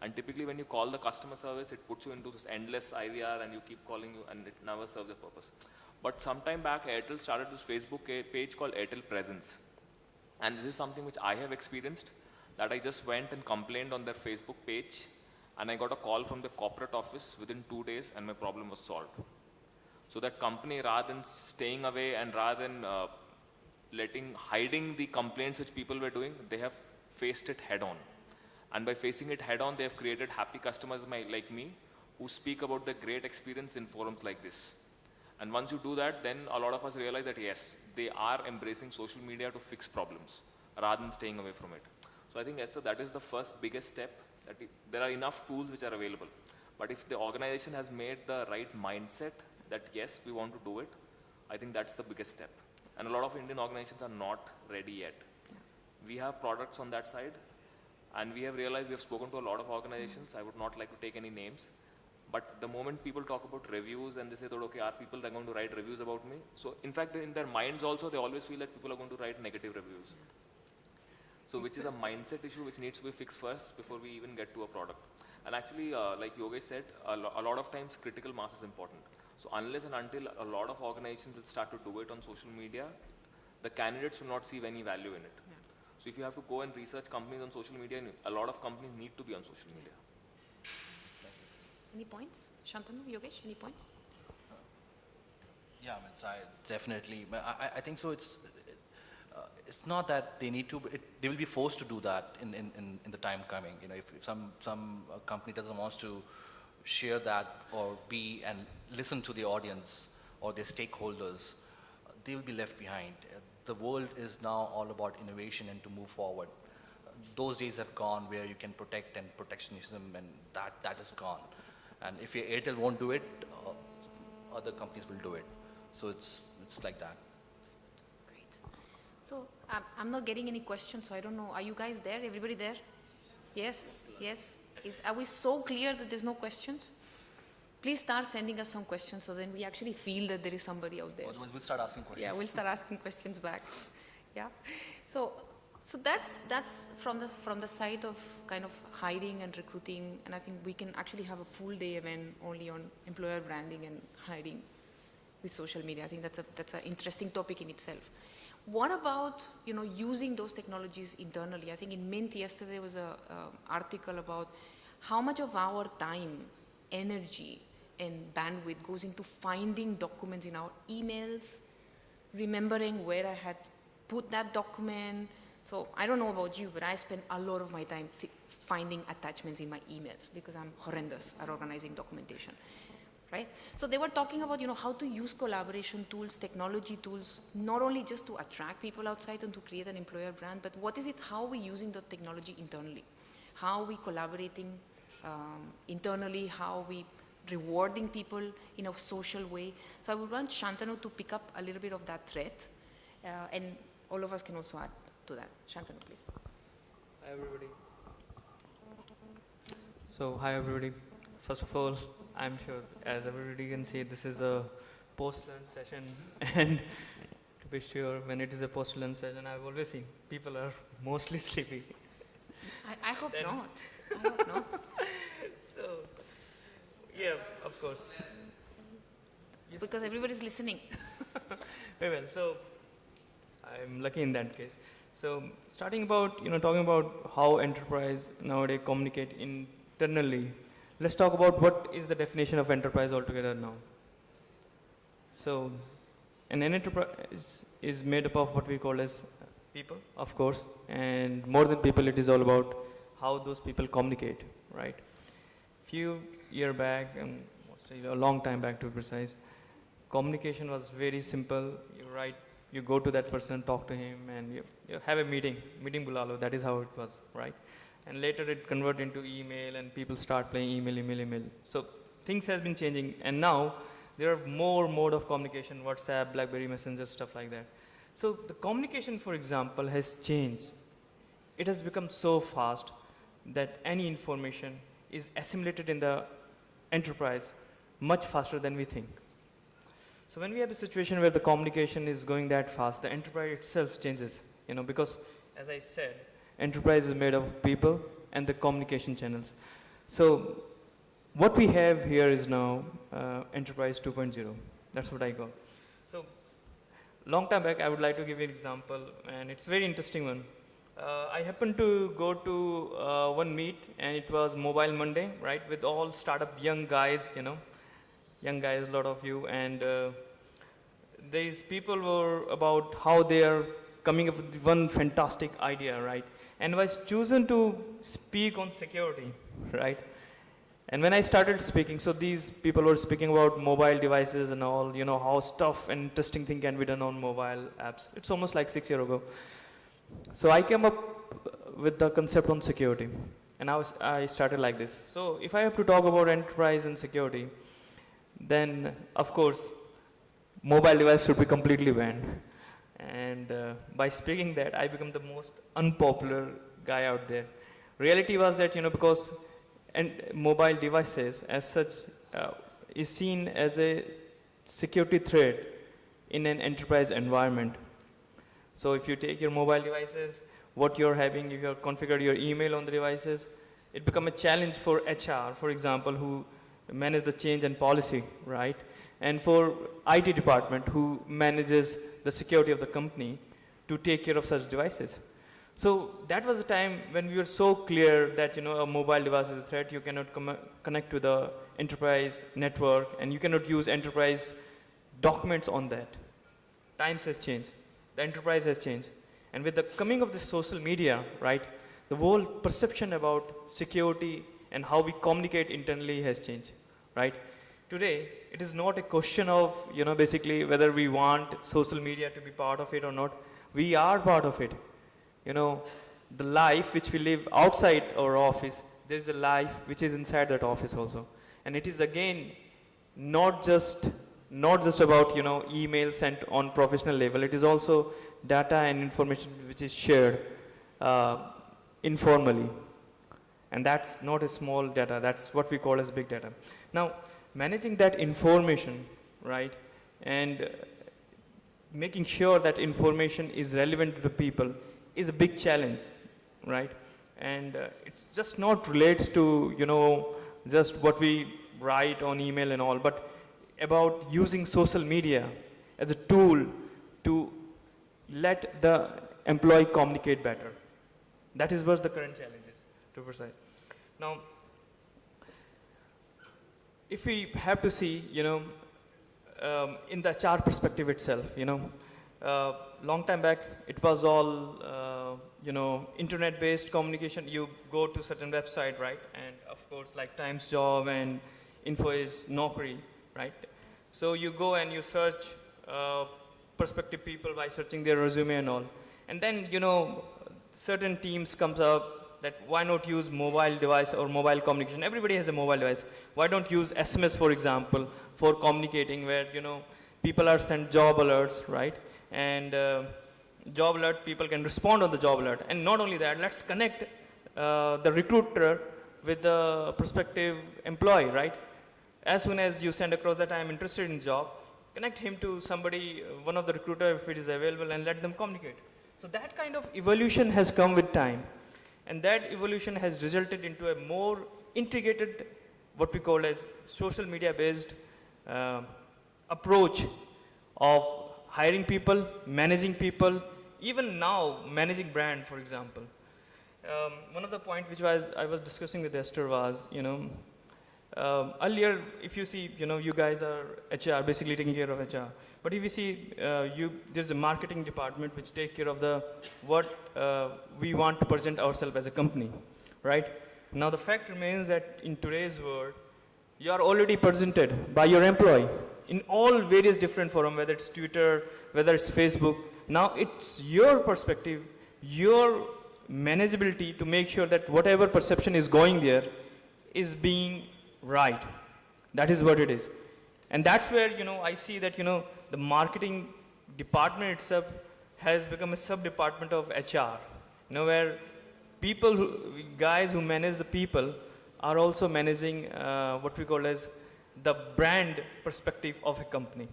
And typically when you call the customer service, it puts you into this endless IVR and you keep calling you and it never serves the purpose. But sometime back, Airtel started this Facebook page called Airtel Presence. And this is something which I have experienced, that I just went and complained on their Facebook page and I got a call from the corporate office within 2 days and my problem was solved. So that company, rather than staying away and rather than hiding the complaints which people were doing, they have faced it head on. And by facing it head on, they have created happy customers like me who speak about their great experience in forums like this. And once you do that, then a lot of us realize that yes, they are embracing social media to fix problems rather than staying away from it. So I think, Esther, that is the first biggest step, that there are enough tools which are available. But if the organization has made the right mindset that yes, we want to do it, I think that's the biggest step. And a lot of Indian organizations are not ready yet. We have products on that side, and we have realized, we have spoken to a lot of organizations. I would not like to take any names. But the moment people talk about reviews and they say that, okay, are people going to write reviews about me? So in fact, in their minds also, they always feel that people are going to write negative reviews. So which is a mindset issue which needs to be fixed first before we even get to a product. And actually, like Yogesh said, a lot of times critical mass is important. So unless and until a lot of organizations will start to do it on social media, the candidates will not see any value in it. Yeah. So if you have to go and research companies on social media, a lot of companies need to be on social media. Any points? Shantanu, Yogesh, any points? Yeah, I definitely. I think so. It's not that they need to. They will be forced to do that in the time coming. You know, if some company doesn't want to share that or be and listen to the audience or their stakeholders, they will be left behind. The world is now all about innovation and to move forward. Those days have gone where you can protect and protectionism, and that is gone. And if Airtel won't do it, other companies will do it. So it's like that. Great. So I'm not getting any questions, so I don't know. Are you guys there? Everybody there? Yes? Yes? Are we so clear that there's no questions? Please start sending us some questions so then we actually feel that there is somebody out there. Otherwise we'll start asking questions. Yeah, we'll start asking questions back. Yeah. So that's from the side of kind of hiring and recruiting, and I think we can actually have a full day event only on employer branding and hiring with social media. I think that's an interesting topic in itself. What about, you know, using those technologies internally? I think in Mint yesterday was a article about how much of our time, energy, and bandwidth goes into finding documents in our emails, remembering where I had put that document. So I don't know about you, but I spend a lot of my time finding attachments in my emails because I'm horrendous at organizing documentation, right? So they were talking about, you know, how to use collaboration tools, technology tools, not only just to attract people outside and to create an employer brand, but what is it, how are we using the technology internally? How are we collaborating internally? How are we rewarding people in a social way? So I would want Shantanu to pick up a little bit of that thread, and all of us can also add to that. Shantanu, please. Hi, everybody. So, hi, everybody. First of all, I'm sure, as everybody can see, this is a post-lunch session, and to be sure, when it is a post-lunch session, I've always seen people are mostly sleepy. I hope not. I hope not. So, yeah, of course. Yes, because everybody's listening. Very well. So, I'm lucky in that case. So, starting about, talking about how enterprise nowadays communicate internally, let's talk about what is the definition of enterprise altogether now. So, an enterprise is made up of what we call as people, of course, and more than people, it is all about how those people communicate, right? Few years back, and a long time back to be precise, communication was very simple. You go to that person, talk to him, and you have a meeting bulalo, that is how it was, right? And later it converted into email, and people start playing email. So things has been changing, and now there are more mode of communication, WhatsApp, BlackBerry Messenger, stuff like that. So the communication, for example, has changed. It has become so fast that any information is assimilated in the enterprise much faster than we think. So when we have a situation where the communication is going that fast, the enterprise itself changes, because as I said, enterprise is made of people and the communication channels. So what we have here is now Enterprise 2.0. That's what I got. So long time back, I would like to give you an example, and it's a very interesting one. I happened to go to one meet, and it was Mobile Monday, right, with all startup young guys, young guys, a lot of you, and these people were about how they are coming up with one fantastic idea, right, and was chosen to speak on security, right. And when I started speaking, so these people were speaking about mobile devices and all, how stuff and interesting thing can be done on mobile apps. It's almost like 6 years ago. So I came up with the concept on security, and I started like this. So if I have to talk about enterprise and security, then of course, mobile device should be completely banned. And by speaking that, I become the most unpopular guy out there. Reality was that, because mobile devices as such is seen as a security threat in an enterprise environment. So if you take your mobile devices, what you're having, if you configure your email on the devices, it becomes a challenge for HR, for example, who manage the change and policy, right? And for IT department, who manages the security of the company to take care of such devices. So that was the time when we were so clear that a mobile device is a threat. You cannot connect to the enterprise network, and you cannot use enterprise documents on that. Times has changed. The enterprise has changed. And with the coming of the social media, right, the whole perception about security and how we communicate internally has changed, right? Today, it is not a question of, basically whether we want social media to be part of it or not. We are part of it. The life which we live outside our office, there is a life which is inside that office also. And it is again not just about email sent on professional level. It is also data and information which is shared informally, and that's not a small data. That's what we call as big data. Now, managing that information, right, and making sure that information is relevant to the people is a big challenge, right? And it just not relates to just what we write on email and all, but about using social media as a tool to let the employee communicate better. That is what the current challenge is, to precise. Now, if we have to see, in the HR perspective itself, long time back, it was all, internet-based communication. You go to certain website, right? And of course, like Times Job and Info is Naukri, right? So you go and you search prospective people by searching their resume and all. And then, certain teams comes up that why not use mobile device or mobile communication? Everybody has a mobile device. Why don't use SMS, for example, for communicating where, people are sent job alerts, right? And job alert, people can respond on the job alert. And not only that, let's connect the recruiter with the prospective employee, right? As soon as you send across that I am interested in job, connect him to somebody, one of the recruiter if it is available, and let them communicate. So that kind of evolution has come with time. And that evolution has resulted into a more integrated, what we call as social media based approach of hiring people, managing people, even now managing brand, for example. One of the points which I was discussing with Esther was, earlier, if you see, you guys are HR, basically taking care of HR. But if you see, there's a marketing department which take care of what we want to present ourselves as a company, right? Now the fact remains that in today's world, you are already presented by your employee in all various different forums, whether it's Twitter, whether it's Facebook. Now it's your perspective, your manageability to make sure that whatever perception is going there is being right. That is what it is. And that's where, I see that, the marketing department itself has become a sub-department of HR, where guys who manage the people are also managing what we call as the brand perspective of a company.